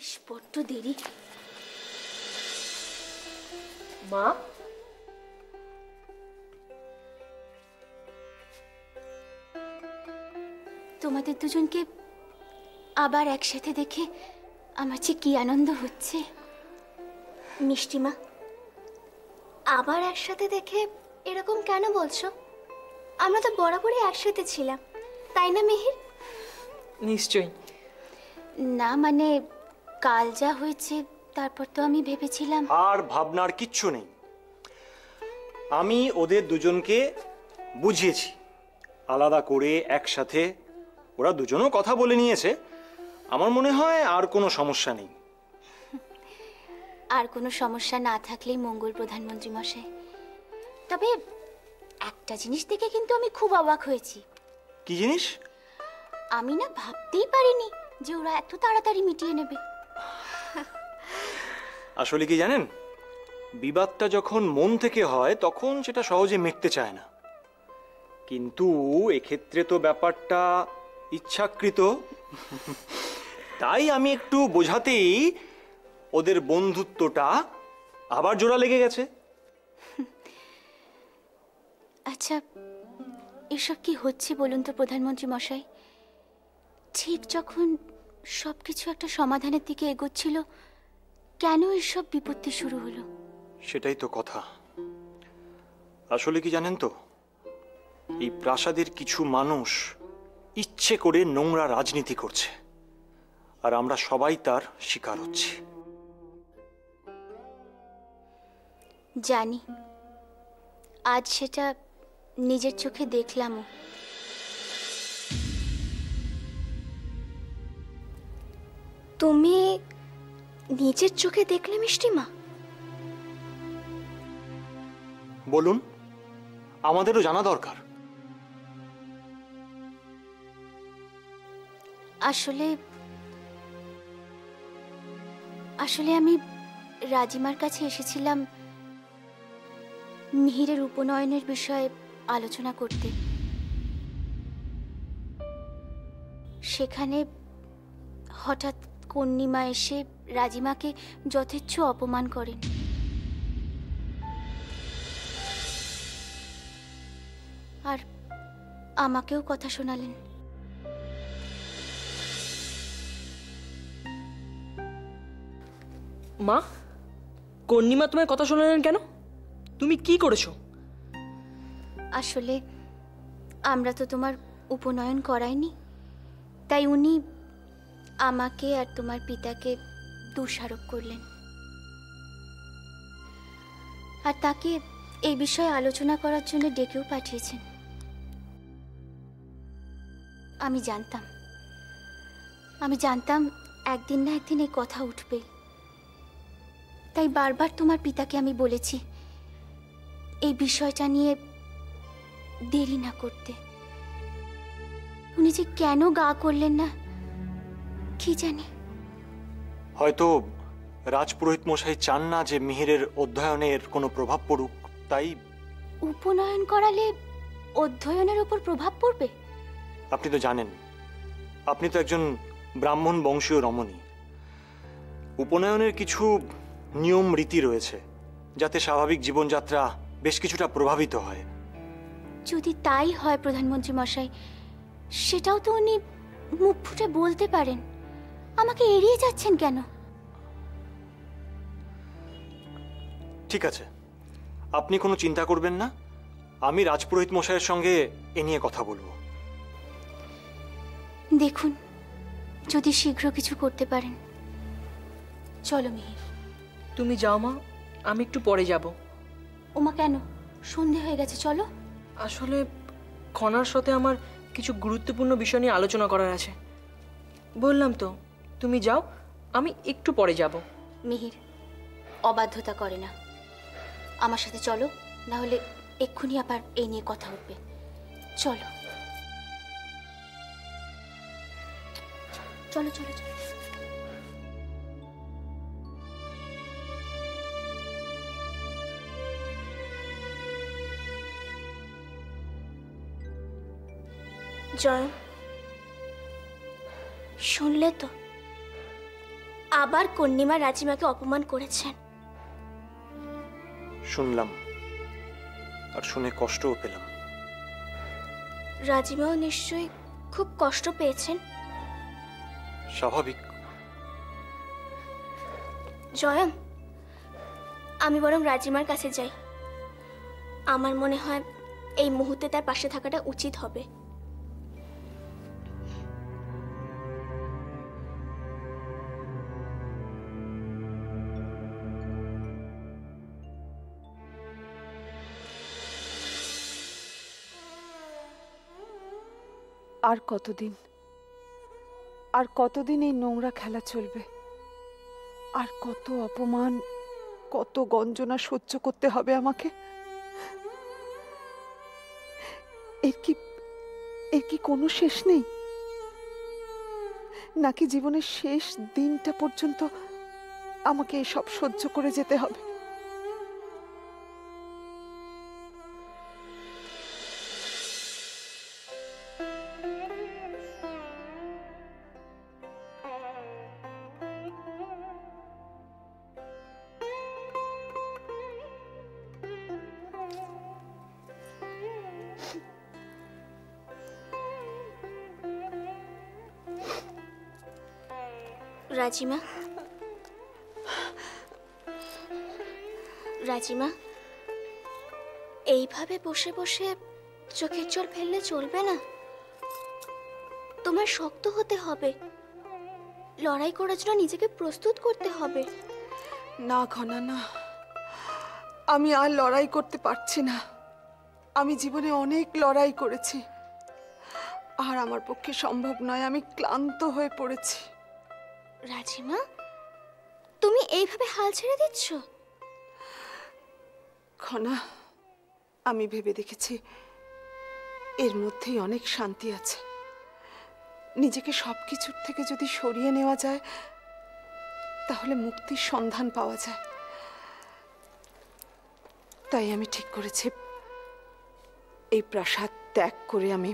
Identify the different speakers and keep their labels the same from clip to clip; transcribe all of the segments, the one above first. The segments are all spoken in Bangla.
Speaker 1: ইস, বড্ড দেরি।
Speaker 2: মা,
Speaker 1: তোমাদের দুজনকে আবার একসাথে দেখে আমার যে কি আনন্দ হচ্ছে। মিষ্টিমা, আবার একসাথে দেখে এরকম কেন বলছো? আমরা তো বরাবরই একসাথে ছিলাম, তাই না মিহির?
Speaker 2: নিশ্চয়ই
Speaker 1: না, মানে কাল যা হয়েছে তারপর তো আমি ভেবেছিলাম।
Speaker 3: আর ভাবনার কিচ্ছু নেই। আমি ওদের দুজনকে বুঝিয়েছি আলাদা করে একসাথে ওরা দুজনও কথা বলে নিয়েছে। আমার মনে হয় আর কোনো সমস্যা নেই।
Speaker 1: আর কোনো সমস্যা না থাকলেই মঙ্গল প্রধানমন্ত্রী মশাই। তবে একটা জিনিস দেখে কিন্তু আমি খুব অবাক হয়েছি।
Speaker 3: কি জিনিস?
Speaker 1: আমি না ভাবতেই পারিনি যে ওরা এত তাড়াতাড়ি মিটিয়ে নেবে।
Speaker 3: আসলে কি জানেন, বিবাদটা যখন মন থেকে হয় তখন সেটা সহজে মিটতে চায় না, কিন্তু এক্ষেত্রে তো ব্যাপারটা ইচ্ছাকৃত। তাই আমি একটু বোঝাতেই ওদের বন্ধুত্বটা আবার জোড়া লেগে গেছে।
Speaker 1: আচ্ছা, এসব কি হচ্ছে বলুন তো প্রধানমন্ত্রী মশাই? ঠিক যখন সবকিছু একটা সমাধানের দিকে এগোচ্ছিল, কেন এসব বিপত্তি শুরু হলো?
Speaker 3: সেটাই তো কথা। আসলে কি জানেন তো, এই প্রাসাদের কিছু মানুষ ইচ্ছে করে নোংরা রাজনীতি করছে, আর আমরা সবাই তার শিকার হচ্ছি।
Speaker 1: জানি, আজ সেটা নিজের চোখে দেখলামও। তুমি নিজের চোখে দেখলে মিষ্টিমা?
Speaker 3: বলুন, আমাদেরও জানা দরকার।
Speaker 1: আসলে আমি রাজিমার কাছে এসেছিলাম মিহিরের উপনয়নের বিষয়ে আলোচনা করতে। সেখানে হঠাৎ কন্নিমা এসে রাজিমাকে যথেচ্ছ অপমান করেন। আর আমাকেও কথা শোনালেন।
Speaker 2: মা, কন্নিমা তোমায় কথা শোনালেন কেন? তুমি কি করেছো?
Speaker 1: আসলে আমরা তো তোমার উপনয়ন করাইনি, তাই উনি আমাকে আর তোমার পিতাকে দোষারোপ করলেন, আর তাকে এই বিষয়ে আলোচনা করার জন্য ডেকেও পাঠিয়েছেন। আমি জানতাম একদিন না একদিন এই কথা উঠবে, তাই বারবার তোমার পিতাকে আমি বলেছি এই বিষয়টা নিয়ে দেরি না করতে। উনি যে কেন গা করলেন না কি জানি।
Speaker 3: হয়তো রাজপুরোহিত মশাই চান না যে মিহিরের অধ্যয়নের কোনো প্রভাব পড়ুক, তাই।
Speaker 1: উপনয়ন করালে অধ্যয়নের উপর প্রভাব পড়বে?
Speaker 3: আপনি তো জানেন, আপনি তো একজন ব্রাহ্মণ বংশীয় রমণী। উপনয়নের কিছু নিয়ম রীতি রয়েছে যাতে স্বাভাবিক জীবনযাত্রা বেশ কিছুটা প্রভাবিত হয়।
Speaker 1: যদি তাই হয় প্রধানমন্ত্রী মশাই, সেটাও তো উনি মুখ ফুটে বলতে পারেন। আমাকে এড়িয়ে যাচ্ছেন কেন?
Speaker 3: ঠিক আছে, আপনি কোনো চিন্তা করবেন না, আমি রাজপুরোহিত মশাইয়ের সঙ্গে এ নিয়ে কথা বলবো।
Speaker 1: দেখুন, যদি শীঘ্র কিছু করতে পারেন। চলো মিহির।
Speaker 2: তুমি যাও মা, আমি একটু পরে যাব।
Speaker 1: ওমা, কেন? সন্ধে হয়ে গেছে, চলো।
Speaker 2: আসলে খনার সাথে আমার কিছু গুরুত্বপূর্ণ বিষয় নিয়ে আলোচনা করার আছে। বললাম তো, তুমি যাও, আমি একটু পরে যাব।
Speaker 1: মিহির অবাধ্যতা করে না, আমার সাথে চলো, না হলে এক্ষুনি আবার এই নিয়ে কথা উঠবে। চলো চলো চলো চলো। জয়, শুনলে তো, আবার কন্যিমা রাজিমাকে অপমান করেছেন।
Speaker 3: শুনলাম, আর শুনে কষ্টও পেলাম।
Speaker 1: রাজিমাও নিশ্চয়ই খুব কষ্ট পেয়েছেন।
Speaker 3: স্বাভাবিক।
Speaker 1: জয়ম, আমি বরং রাজিমার কাছে যাই। আমার মনে হয় এই মুহূর্তে তার পাশে থাকাটা উচিত হবে।
Speaker 4: আর কতদিন, আর কতদিন এই নোংরা খেলা চলবে? আর কত অপমান, কত গঞ্জনা সহ্য করতে হবে আমাকে? এর কি কোনো শেষ নেই? নাকি জীবনের শেষ দিনটা পর্যন্ত আমাকে এসব সহ্য করে যেতে হবে?
Speaker 1: রাজিমা, রাজিমা, এইভাবে বসে বসে চোখের জল ফেললে চলবে না। তোমার শক্ত হতে হবে, লড়াই করার জন্য নিজেকে প্রস্তুত করতে হবে।
Speaker 4: না ঘনা, না, আমি আর লড়াই করতে পারছি না। আমি জীবনে অনেক লড়াই করেছি, আর আমার পক্ষে সম্ভব নয়। আমি ক্লান্ত হয়ে পড়েছি।
Speaker 1: রাজিমা, তুমি এইভাবে হাল ছেড়ে দিচ্ছ?
Speaker 4: ঘনা, আমি ভেবে দেখেছি এর মধ্যেই অনেক শান্তি আছে। নিজেকে সবকিছুর থেকে যদি সরিয়ে নেওয়া যায়, তাহলে মুক্তির সন্ধান পাওয়া যায়। তাই আমি ঠিক করেছি এই প্রাসাদ ত্যাগ করে আমি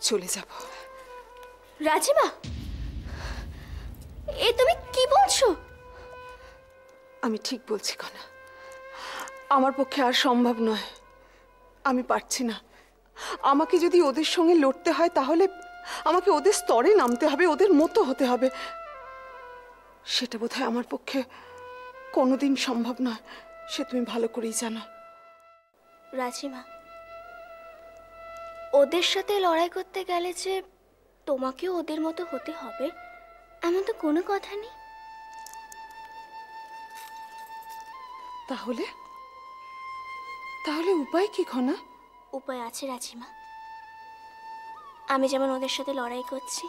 Speaker 4: চলে যাব।
Speaker 1: রাজিমা, এ তুমি কি বলছো?
Speaker 4: আমি ঠিক বলছি ঘনা, আমার পক্ষে আর সম্ভব নয়। আমি পারছি না। আমাকে যদি ওদের সঙ্গে লড়তে হয়, তাহলে আমাকে ওদের স্তরে নামতে হবে, ওদের মতো হতে হবে। সেটা বোধহয় আমার পক্ষে কোনোদিন সম্ভব নয়, সে তুমি ভালো করেই জানো।
Speaker 1: রাজিমা, ওদের সাথে লড়াই করতে গেলে যে তোমাকেও ওদের মতো হতে হবে এমন তো কোনো কথা নেই।
Speaker 4: তাহলে তাহলে উপায় কি ঘনা?
Speaker 1: উপায় আছে রাজিমা। আমি যেমন ওদের সাথে লড়াই করছি,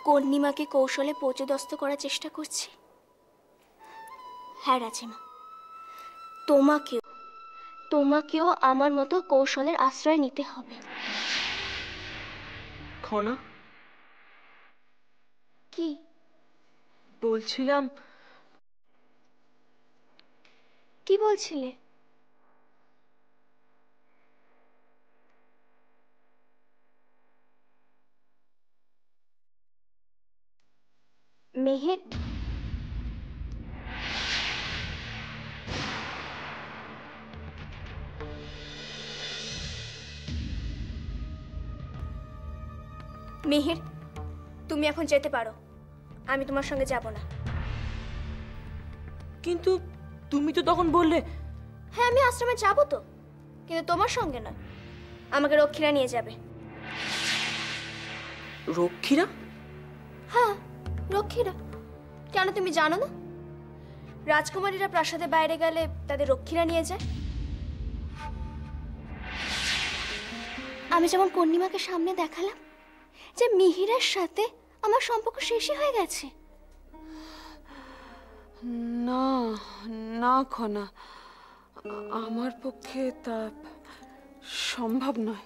Speaker 1: কন্যিমাকে কৌশলে পর্যদস্ত করার চেষ্টা করছি, হ্যাঁ রাজিমা, তোমাকেও আমার মতো কৌশলের আশ্রয় নিতে হবে।
Speaker 2: খনা,
Speaker 1: কি
Speaker 2: বলছিলাম,
Speaker 1: কি বলছিলে? মেহের, মিহির, তুমি এখন যেতে পারো। আমি তোমার সঙ্গে যাব না।
Speaker 2: কিন্তু তুমি তো তখন বললে।
Speaker 1: হ্যাঁ, আমি আশ্রমে যাব তো, কিন্তু তোমার সঙ্গে না। আমাকে রক্ষীরা নিয়ে যাবে।
Speaker 2: রক্ষীরা?
Speaker 1: হ্যাঁ, রক্ষীরা। কেন তুমি জানো না? রাজকুমারীরা প্রাসাদের বাইরে গেলে তাদের রক্ষীরা নিয়ে যায়। আমি যেমন কন্যিমাকে সামনে দেখালাম যে মিহিরের সাথে আমার সম্পর্ক শেষই হয়ে গেছে।
Speaker 4: না না ঘনা, আমার পক্ষে তা সম্ভব নয়।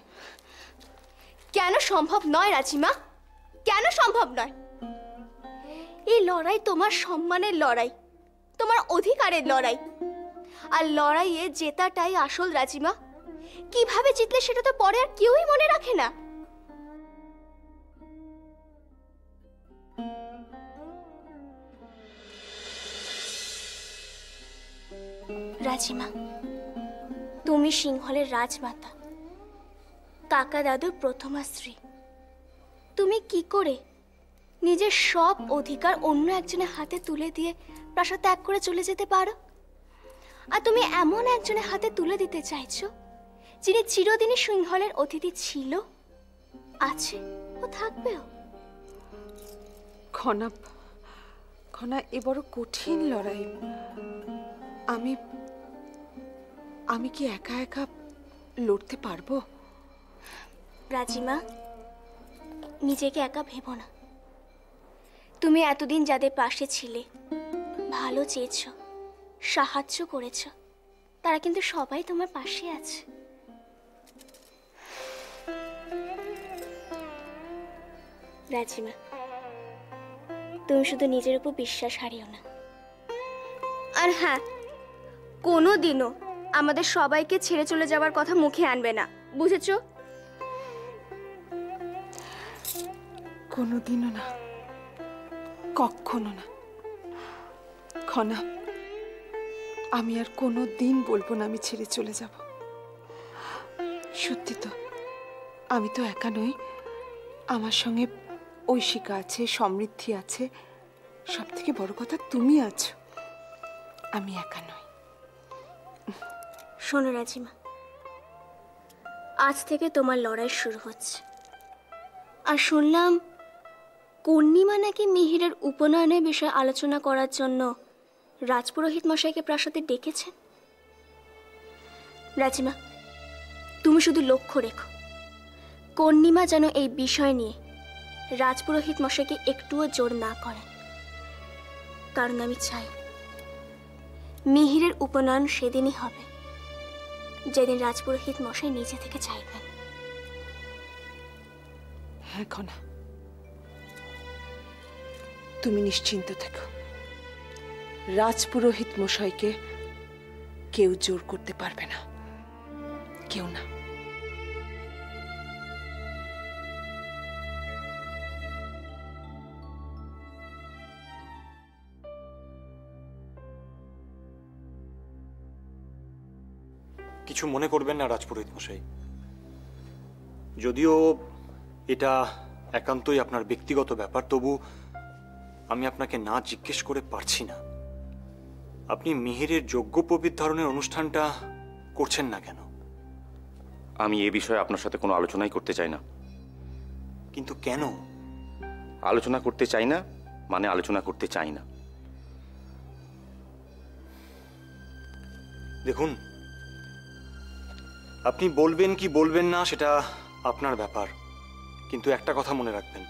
Speaker 1: কেন সম্ভব নয় রাজিমা? কেন সম্ভব নয়? এই লড়াই তোমার সম্মানের লড়াই, তোমার অধিকারের লড়াই। আর লড়াইয়ে জেতাটাই আসল রাজিমা। কিভাবে জিতলে সেটা তো পরে আর কেউই মনে রাখে না। রাজিমা, তুমি সিংহলের রাজমাতা, কাকা দাদুর প্রথমা স্ত্রী। তুমি কি করে নিজের সব অধিকার অন্য একজনের হাতে তুলে দিয়ে প্রাসাদ ত্যাগ করে চলে যেতে পারো? আর তুমি এমন একজনের হাতে তুলে দিতে চাইছো যিনি চিরদিনই সিংহলের অতিথি ছিল, আছে ও থাকবেও।
Speaker 4: খনা, খনা, এ বড় কঠিন লড়াই। আমি আমি কি একা একা লড়তে পারবো?
Speaker 1: রাজিমা, নিজেকে একা ভেবো না। তুমি এতদিন যাদের পাশে ছিলে, ভালো চেয়েছো, সাহায্য করেছো, তারা কিন্তু সবাই তোমার পাশে আছে। রাজিমা, তুমি শুধু নিজের উপর বিশ্বাস হারিও না। আর হ্যাঁ, কোনো দিনও আমাদের সবাইকে ছেড়ে চলে যাওয়ার কথা মুখে আনবে না, বুঝেছো?
Speaker 4: কোনোদিনও না, কখনো না। খনা, আমি আর কোনো দিন বলবো না আমি ছেড়ে চলে যাব। সত্যি তো, আমি তো একা নই, আমার সঙ্গে ঐশিকা আছে, সমৃদ্ধি আছে, সব থেকে বড় কথা তুমি আছো। আমি একা নই।
Speaker 1: শোনো রাজিমা, আজ থেকে তোমার লড়াই শুরু হচ্ছে। আর শুনলাম কর্ণিমা নাকি মিহিরের উপনয়নের বিষয়ে আলোচনা করার জন্য রাজপুরোহিত মশাইকে প্রাসাদে ডেকেছেন। রাজিমা, তুমি শুধু লক্ষ্য রেখো কর্ণিমা যেন এই বিষয় নিয়ে রাজপুরোহিত মশাইকে একটুও জোর না করেন। কারণ আমি চাই মিহিরের উপনয়ন সেদিনই হবে যেদিন রাজপুরোহিত মশাই নিজে থেকে চাইবেন।
Speaker 4: হ্যাঁ খনা, তুমি নিশ্চিন্ত থেকো। রাজপুরোহিত মশাইকে কেউ জোর করতে পারবে না, কেউ না।
Speaker 3: কিছু মনে করবেন না রাজপুরোহিত মশাই, যদিও এটা একান্তই আপনার ব্যক্তিগত ব্যাপার, তবু আমি আপনাকে না জিজ্ঞেস করে পারছি না আপনি মিহিরের যজ্ঞোপবীত ধারণের অনুষ্ঠানটা করছেন না কেন?
Speaker 5: আমি এ বিষয়ে আপনার সাথে কোনো আলোচনাই করতে চাই না।
Speaker 3: কিন্তু কেন?
Speaker 5: আলোচনা করতে চাই না মানে আলোচনা করতে চাই না।
Speaker 3: দেখুন, আপনি বলবেন কি বলবেন না সেটা আপনার ব্যাপার, কিন্তু একটা কথা মনে রাখবেন,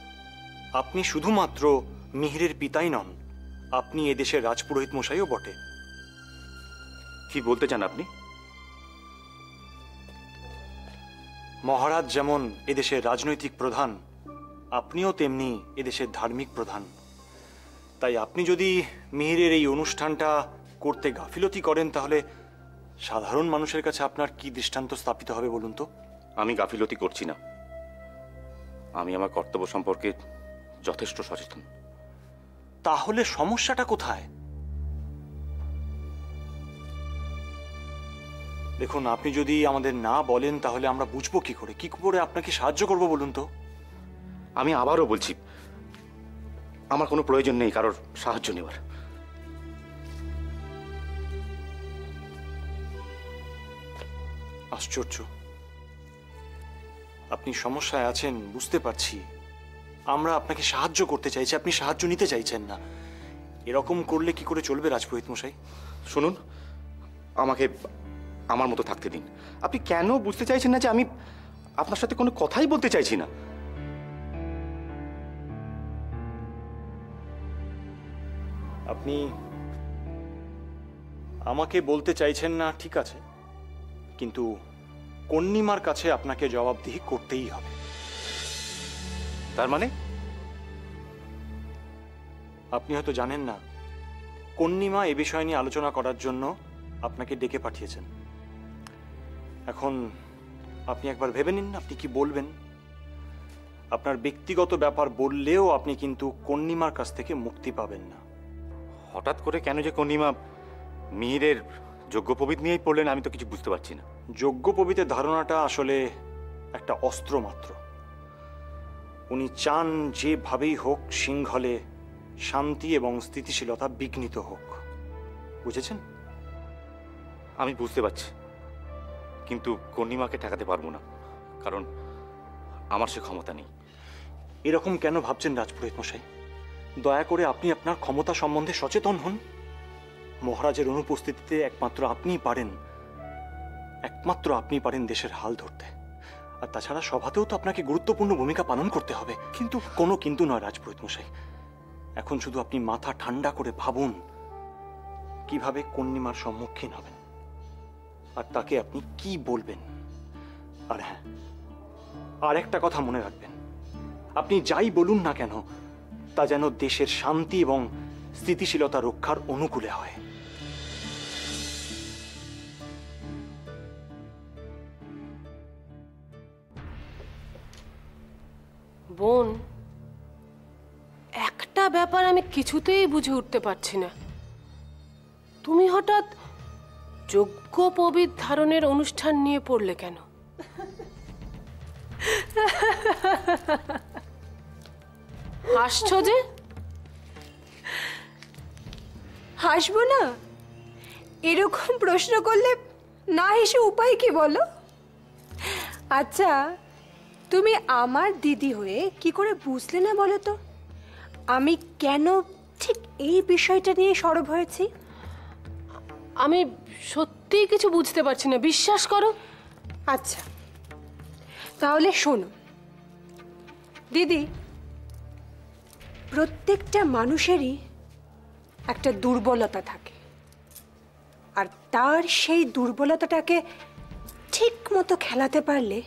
Speaker 3: আপনি শুধুমাত্র মিহিরের পিতাই নন, আপনি এদেশের রাজপুরোহিত মশাইও বটে।
Speaker 5: কি বলতে চান আপনি?
Speaker 3: মহারাজ যেমন এদেশের রাজনৈতিক প্রধান, আপনিও তেমনি এদেশের ধার্মিক প্রধান। তাই আপনি যদি মিহিরের এই অনুষ্ঠানটা করতে গাফিলতি করেন, তাহলে সাধারণ মানুষের কাছে আপনার কি দৃষ্টান্ত স্থাপিত হবে বলুন তো?
Speaker 5: আমি গাফিলতি করছি না, আমি আমার কর্তব্য সম্পর্কে যথেষ্ট সচেতন।
Speaker 3: তাহলে সমস্যাটা কোথায়? দেখুন, আপনি যদি আমাদের না বলেন তাহলে আমরা বুঝবো কি করে আপনাকে সাহায্য করব বলুন তো?
Speaker 5: আমি আবারও বলছি, আমার কোনো প্রয়োজন নেই কারোর সাহায্য নেওয়ার।
Speaker 3: আশ্চর্য, আপনি সমস্যায় আছেন বুঝতে পারছি, আমরা আপনাকে সাহায্য করতে চাইছি, আপনি সাহায্য নিতে চাইছেন না। এরকম করলে কি করে চলবে রাজপুরোহিত মশাই?
Speaker 5: শুনুন, আমাকে আমার মতো থাকতে দিন। আপনি কেন বুঝতে চাইছেন না যে আমি আপনার সাথে কোনো কথাই বলতে চাইছি না?
Speaker 3: আপনি আমাকে বলতে চাইছেন না, ঠিক আছে, কিন্তু কন্যিমার কাছে আপনাকে জবাবদিহি করতেই হবে।
Speaker 5: তার মানে?
Speaker 3: আপনি হয়তো জানেন না, কন্যিমা এ বিষয় নিয়ে আলোচনা করার জন্য আপনাকে ডেকে পাঠিয়েছেন। এখন আপনি একবার ভেবে নিন আপনি কি বলবেন। আপনার ব্যক্তিগত ব্যাপার বললেও আপনি কিন্তু কন্যিমার কাছ থেকে মুক্তি পাবেন না।
Speaker 5: হঠাৎ করে কেন যে কন্যিমা মিহিরের যজ্ঞোপবীত নিয়েই পড়লেন, আমি তো কিছু বুঝতে পারছি না।
Speaker 3: যজ্ঞোপবীতের ধারণাটা আসলে একটা অস্ত্র মাত্র। উনি চান যেভাবেই হোক সিংহলে শান্তি এবং স্থিতিশীলতা বিঘ্নিত হোক। বুঝেছেন?
Speaker 5: আমি বুঝতে পারছি, কিন্তু কর্ণিমাকে ঠেকাতে পারবো না, কারণ আমার সে ক্ষমতা নেই।
Speaker 3: এরকম কেন ভাবছেন রাজপুরোহিত মশাই? দয়া করে আপনি আপনার ক্ষমতা সম্বন্ধে সচেতন হন। মহারাজের অনুপস্থিতিতে একমাত্র আপনিই পারেন দেশের হাল ধরতে। আর তাছাড়া সভাতেও তো আপনাকে গুরুত্বপূর্ণ ভূমিকা পালন করতে হবে। কিন্তু কোনো কিন্তু নয় রাজপুরোহিত মশাই। এখন শুধু আপনি মাথা ঠান্ডা করে ভাবুন কিভাবে কন্যিমার সম্মুখীন হবেন আর তাকে আপনি কি বলবেন। আর হ্যাঁ, আর একটা কথা মনে রাখবেন, আপনি যাই বলুন না কেন তা যেন দেশের শান্তি এবং স্থিতিশীলতা রক্ষার অনুকূলে হয়।
Speaker 6: বোন, একটা ব্যাপার আমি কিছুতেই বুঝে উঠতে পারছি না। তুমি হঠাৎ যজ্ঞোপবীত ধারণের অনুষ্ঠান নিয়ে পড়লে কেন? হাসছো যে?
Speaker 7: হাসবো না? এরকম প্রশ্ন করলে না হেসে উপায় কি বলো? আচ্ছা, তুমি আমার দিদি হয়ে কি করে বুঝলে না বলো তো আমি কেন ঠিক এই বিষয়টা নিয়ে সরব হয়েছি?
Speaker 6: আমি সত্যিই কিছু বুঝতে পারছি না, বিশ্বাস করো।
Speaker 7: আচ্ছা, তাহলে শোনো দিদি, প্রত্যেকটা মানুষেরই একটা দুর্বলতা থাকে, আর তার সেই দুর্বলতাটাকে ঠিক মতো খেলাতে পারলে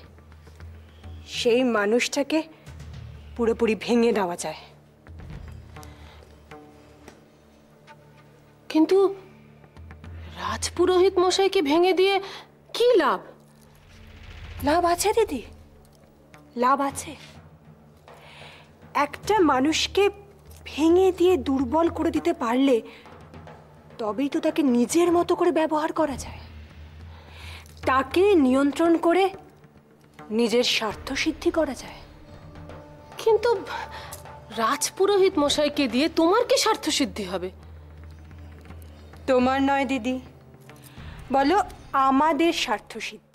Speaker 7: সেই মানুষটাকে পুরোপুরি ভেঙে দেওয়া যায়।
Speaker 6: কিন্তু রাজপুরোহিত মশাইকে ভেঙে দিয়ে কি লাভ?
Speaker 7: লাভ আছে দিদি, লাভ আছে। একটা মানুষকে ভেঙে দিয়ে দুর্বল করে দিতে পারলে তবেই তো তাকে নিজের মতো করে ব্যবহার করা যায়, তাকে নিয়ন্ত্রণ করে নিজের স্বার্থ সিদ্ধি করা যায়।
Speaker 6: কিন্তু রাজপুরোহিত মশাইকে দিয়ে তোমার কি স্বার্থ সিদ্ধি হবে?
Speaker 7: তোমার নয় দিদি, বলো আমাদের স্বার্থ সিদ্ধি।